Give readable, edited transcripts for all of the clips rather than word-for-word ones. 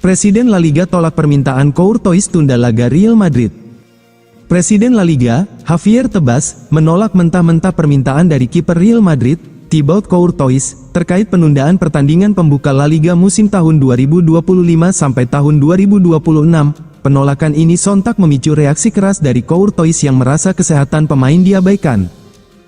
Presiden La Liga tolak permintaan Courtois tunda laga Real Madrid. Presiden La Liga, Javier Tebas, menolak mentah-mentah permintaan dari kiper Real Madrid, Thibaut Courtois, terkait penundaan pertandingan pembuka La Liga musim tahun 2025 sampai tahun 2026. Penolakan ini sontak memicu reaksi keras dari Courtois yang merasa kesehatan pemain diabaikan.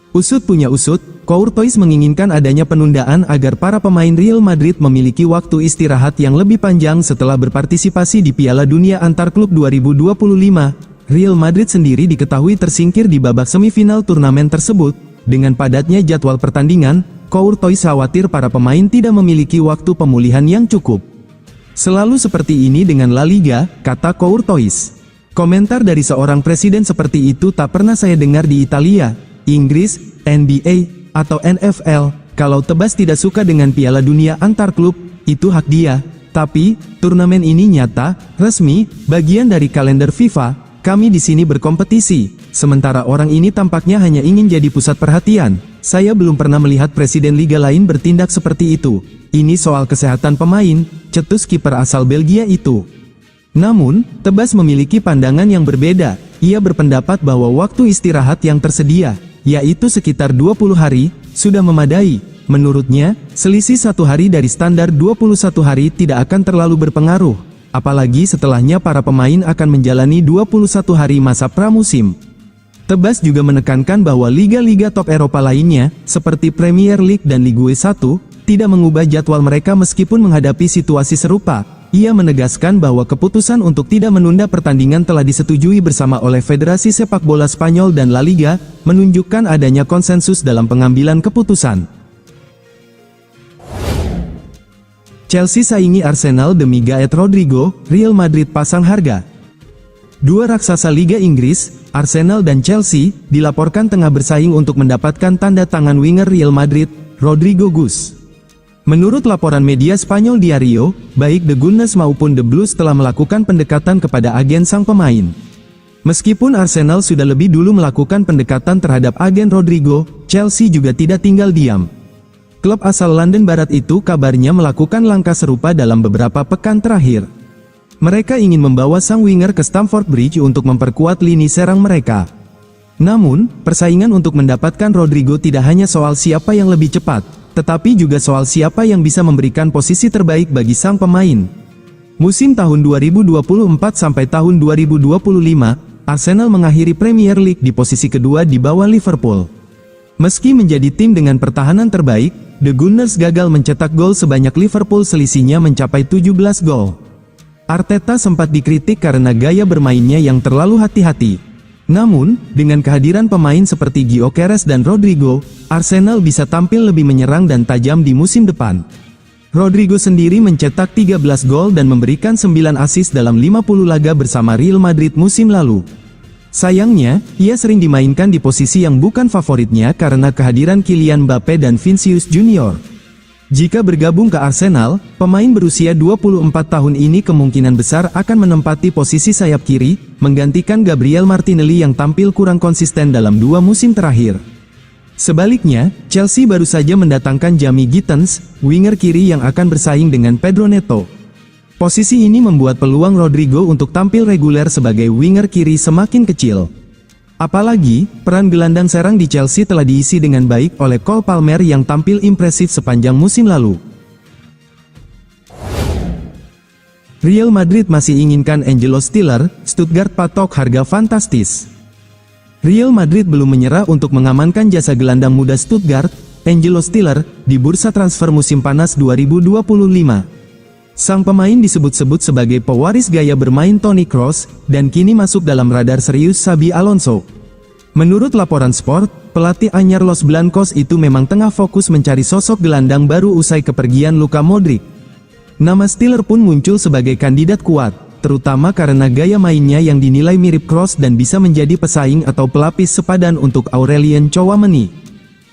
Usut punya usut, Courtois menginginkan adanya penundaan agar para pemain Real Madrid memiliki waktu istirahat yang lebih panjang setelah berpartisipasi di Piala Dunia Antar Klub 2025. Real Madrid sendiri diketahui tersingkir di babak semifinal turnamen tersebut. Dengan padatnya jadwal pertandingan, Courtois khawatir para pemain tidak memiliki waktu pemulihan yang cukup. Selalu seperti ini dengan La Liga, kata Courtois. Komentar dari seorang presiden seperti itu tak pernah saya dengar di Italia, Inggris, NBA, atau NFL. Kalau Tebas tidak suka dengan Piala Dunia Antar Klub, itu hak dia. Tapi, turnamen ini nyata, resmi, bagian dari kalender FIFA. Kami di sini berkompetisi. Sementara orang ini tampaknya hanya ingin jadi pusat perhatian. Saya belum pernah melihat presiden liga lain bertindak seperti itu. Ini soal kesehatan pemain, cetus kiper asal Belgia itu. Namun, Tebas memiliki pandangan yang berbeda. Ia berpendapat bahwa waktu istirahat yang tersedia, yaitu sekitar 20 hari, sudah memadai. Menurutnya, selisih 1 hari dari standar 21 hari tidak akan terlalu berpengaruh. Apalagi setelahnya para pemain akan menjalani 21 hari masa pramusim. Tebas juga menekankan bahwa liga-liga top Eropa lainnya, seperti Premier League dan Ligue 1, tidak mengubah jadwal mereka meskipun menghadapi situasi serupa. Ia menegaskan bahwa keputusan untuk tidak menunda pertandingan telah disetujui bersama oleh Federasi Sepak Bola Spanyol dan La Liga, menunjukkan adanya konsensus dalam pengambilan keputusan. Chelsea saingi Arsenal demi Gaet Rodrigo, Real Madrid pasang harga. Dua raksasa Liga Inggris, Arsenal dan Chelsea, dilaporkan tengah bersaing untuk mendapatkan tanda tangan winger Real Madrid, Rodrigo Gus. Menurut laporan media Spanyol Diario, baik The Gunners maupun The Blues telah melakukan pendekatan kepada agen sang pemain. Meskipun Arsenal sudah lebih dulu melakukan pendekatan terhadap agen Rodrigo, Chelsea juga tidak tinggal diam. Klub asal London Barat itu kabarnya melakukan langkah serupa dalam beberapa pekan terakhir. Mereka ingin membawa sang winger ke Stamford Bridge untuk memperkuat lini serang mereka. Namun, persaingan untuk mendapatkan Rodrigo tidak hanya soal siapa yang lebih cepat, tetapi juga soal siapa yang bisa memberikan posisi terbaik bagi sang pemain. Musim tahun 2024 sampai tahun 2025, Arsenal mengakhiri Premier League di posisi kedua di bawah Liverpool. Meski menjadi tim dengan pertahanan terbaik, The Gunners gagal mencetak gol sebanyak Liverpool, selisihnya mencapai 17 gol. Arteta sempat dikritik karena gaya bermainnya yang terlalu hati-hati. Namun, dengan kehadiran pemain seperti Gyökeres dan Rodrigo, Arsenal bisa tampil lebih menyerang dan tajam di musim depan. Rodrigo sendiri mencetak 13 gol dan memberikan 9 assist dalam 50 laga bersama Real Madrid musim lalu. Sayangnya, ia sering dimainkan di posisi yang bukan favoritnya karena kehadiran Kylian Mbappe dan Vinicius Junior. Jika bergabung ke Arsenal, pemain berusia 24 tahun ini kemungkinan besar akan menempati posisi sayap kiri, menggantikan Gabriel Martinelli yang tampil kurang konsisten dalam 2 musim terakhir. Sebaliknya, Chelsea baru saja mendatangkan Jamie Gittens, winger kiri yang akan bersaing dengan Pedro Neto. Posisi ini membuat peluang Rodrigo untuk tampil reguler sebagai winger kiri semakin kecil. Apalagi, peran gelandang serang di Chelsea telah diisi dengan baik oleh Cole Palmer yang tampil impresif sepanjang musim lalu. Real Madrid masih inginkan Angelo Stiller, Stuttgart patok harga fantastis. Real Madrid belum menyerah untuk mengamankan jasa gelandang muda Stuttgart, Angelo Stiller, di bursa transfer musim panas 2025. Sang pemain disebut-sebut sebagai pewaris gaya bermain Toni Kroos, dan kini masuk dalam radar serius Xabi Alonso. Menurut laporan Sport, pelatih anyar Los Blancos itu memang tengah fokus mencari sosok gelandang baru usai kepergian Luka Modric. Nama Stiller pun muncul sebagai kandidat kuat, terutama karena gaya mainnya yang dinilai mirip Kroos dan bisa menjadi pesaing atau pelapis sepadan untuk Aurelien Tchouaméni.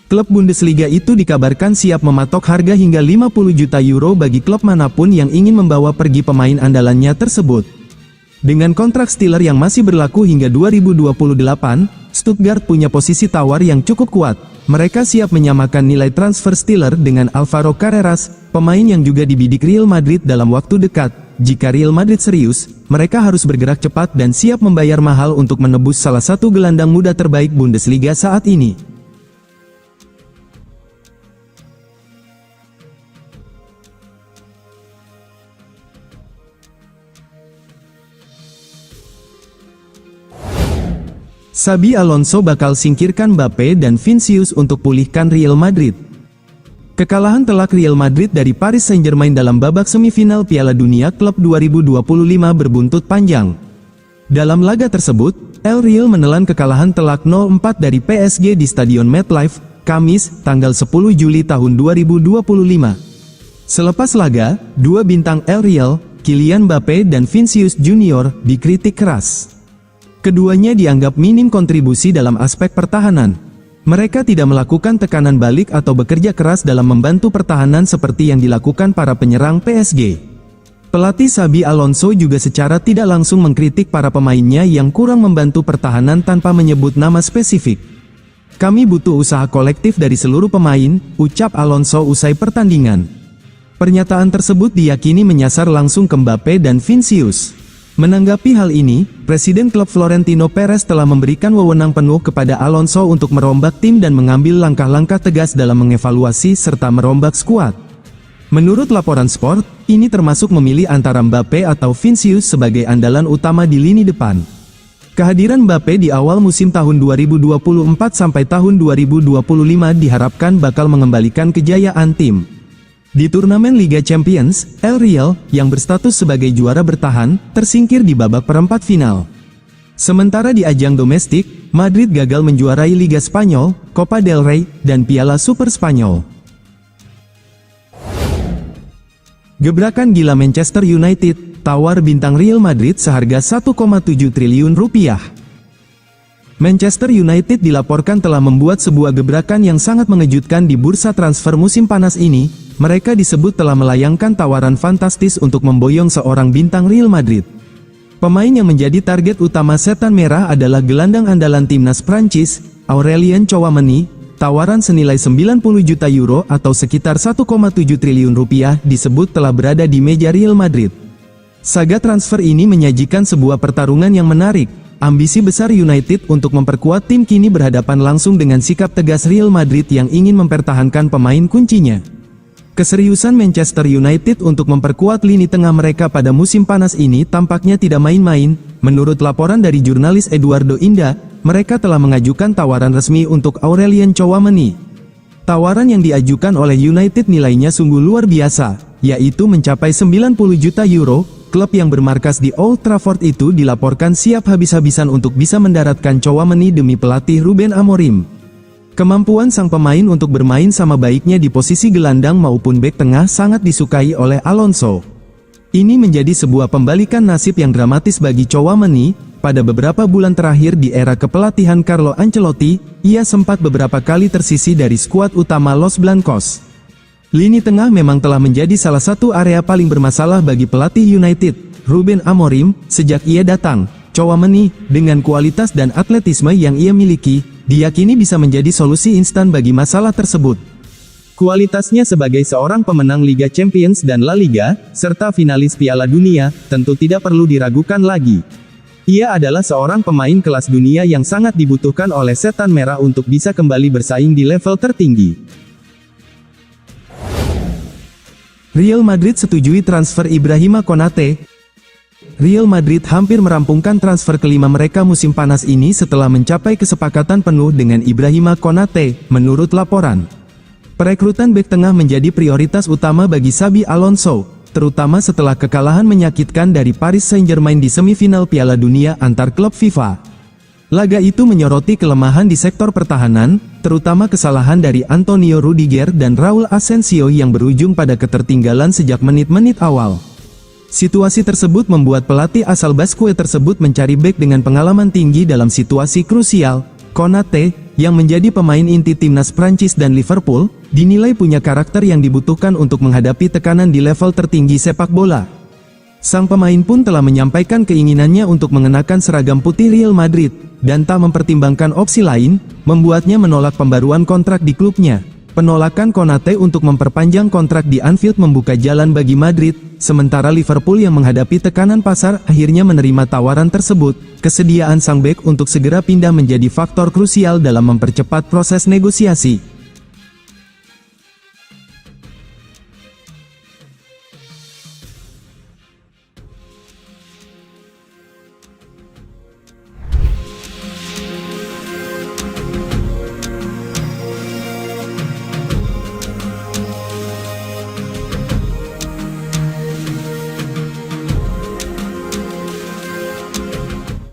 Klub Bundesliga itu dikabarkan siap mematok harga hingga 50 juta euro bagi klub manapun yang ingin membawa pergi pemain andalannya tersebut. Dengan kontrak Stiller yang masih berlaku hingga 2028, Stuttgart punya posisi tawar yang cukup kuat. Mereka siap menyamakan nilai transfer Stiller dengan Alvaro Carreras, pemain yang juga dibidik Real Madrid dalam waktu dekat. jika Real Madrid serius, mereka harus bergerak cepat dan siap membayar mahal untuk menebus salah satu gelandang muda terbaik Bundesliga saat ini. Xabi Alonso bakal singkirkan Mbappe dan Vinicius untuk pulihkan Real Madrid. Kekalahan telak Real Madrid dari Paris Saint-Germain dalam babak semifinal Piala Dunia Klub 2025 berbuntut panjang. Dalam laga tersebut, El Real menelan kekalahan telak 0-4 dari PSG di Stadion MetLife, Kamis, tanggal 10 Juli tahun 2025. Selepas laga, dua bintang El Real, Kylian Mbappe dan Vinicius Junior, dikritik keras. Keduanya dianggap minim kontribusi dalam aspek pertahanan. Mereka tidak melakukan tekanan balik atau bekerja keras dalam membantu pertahanan seperti yang dilakukan para penyerang PSG. Pelatih Xabi Alonso juga secara tidak langsung mengkritik para pemainnya yang kurang membantu pertahanan tanpa menyebut nama spesifik. "Kami butuh usaha kolektif dari seluruh pemain," ucap Alonso usai pertandingan. Pernyataan tersebut diyakini menyasar langsung ke Mbappe dan Vinicius. Menanggapi hal ini, Presiden klub Florentino Perez telah memberikan wewenang penuh kepada Alonso untuk merombak tim dan mengambil langkah-langkah tegas dalam mengevaluasi serta merombak skuad. Menurut laporan Sport, ini termasuk memilih antara Mbappe atau Vinicius sebagai andalan utama di lini depan. Kehadiran Mbappe di awal musim tahun 2024 sampai tahun 2025 diharapkan bakal mengembalikan kejayaan tim. Di turnamen Liga Champions, El Real, yang berstatus sebagai juara bertahan, tersingkir di babak perempat final. Sementara di ajang domestik, Madrid gagal menjuarai Liga Spanyol, Copa del Rey, dan Piala Super Spanyol. Gebrakan gila Manchester United, tawar bintang Real Madrid seharga 1,7 triliun rupiah. Manchester United dilaporkan telah membuat sebuah gebrakan yang sangat mengejutkan di bursa transfer musim panas ini. Mereka disebut telah melayangkan tawaran fantastis untuk memboyong seorang bintang Real Madrid. Pemain yang menjadi target utama setan merah adalah gelandang andalan timnas Prancis, Aurelien Tchouameni. Tawaran senilai 90 juta euro atau sekitar 1,7 triliun rupiah disebut telah berada di meja Real Madrid. Saga transfer ini menyajikan sebuah pertarungan yang menarik. Ambisi besar United untuk memperkuat tim kini berhadapan langsung dengan sikap tegas Real Madrid yang ingin mempertahankan pemain kuncinya. Keseriusan Manchester United untuk memperkuat lini tengah mereka pada musim panas ini tampaknya tidak main-main. Menurut laporan dari jurnalis Eduardo Inda, mereka telah mengajukan tawaran resmi untuk Aurelien Tchouameni. Tawaran yang diajukan oleh United nilainya sungguh luar biasa, yaitu mencapai 90 juta euro. Klub yang bermarkas di Old Trafford itu dilaporkan siap habis-habisan untuk bisa mendaratkan Tchouameni demi pelatih Ruben Amorim. Kemampuan sang pemain untuk bermain sama baiknya di posisi gelandang maupun bek tengah sangat disukai oleh Alonso. Ini menjadi sebuah pembalikan nasib yang dramatis bagi Tchouameni. Pada beberapa bulan terakhir di era kepelatihan Carlo Ancelotti, ia sempat beberapa kali tersisih dari skuad utama Los Blancos. Lini tengah memang telah menjadi salah satu area paling bermasalah bagi pelatih United, Ruben Amorim, sejak ia datang. Tchouameni, dengan kualitas dan atletisme yang ia miliki, diyakini bisa menjadi solusi instan bagi masalah tersebut. Kualitasnya sebagai seorang pemenang Liga Champions dan La Liga, serta finalis Piala Dunia, tentu tidak perlu diragukan lagi. Ia adalah seorang pemain kelas dunia yang sangat dibutuhkan oleh setan merah untuk bisa kembali bersaing di level tertinggi. Real Madrid setujui transfer Ibrahima Konate. Real Madrid hampir merampungkan transfer kelima mereka musim panas ini setelah mencapai kesepakatan penuh dengan Ibrahima Konate, menurut laporan. Perekrutan bek tengah menjadi prioritas utama bagi Xabi Alonso, terutama setelah kekalahan menyakitkan dari Paris Saint-Germain di semifinal Piala Dunia antar klub FIFA. Laga itu menyoroti kelemahan di sektor pertahanan, terutama kesalahan dari Antonio Rudiger dan Raul Asensio yang berujung pada ketertinggalan sejak menit-menit awal. Situasi tersebut membuat pelatih asal Basque tersebut mencari bek dengan pengalaman tinggi dalam situasi krusial. Konate, yang menjadi pemain inti timnas Prancis dan Liverpool, dinilai punya karakter yang dibutuhkan untuk menghadapi tekanan di level tertinggi sepak bola. Sang pemain pun telah menyampaikan keinginannya untuk mengenakan seragam putih Real Madrid, dan tak mempertimbangkan opsi lain, membuatnya menolak pembaruan kontrak di klubnya. Penolakan Konate untuk memperpanjang kontrak di Anfield membuka jalan bagi Madrid sementara Liverpool yang menghadapi tekanan pasar akhirnya menerima tawaran tersebut. Kesediaan sang bek untuk segera pindah menjadi faktor krusial dalam mempercepat proses negosiasi.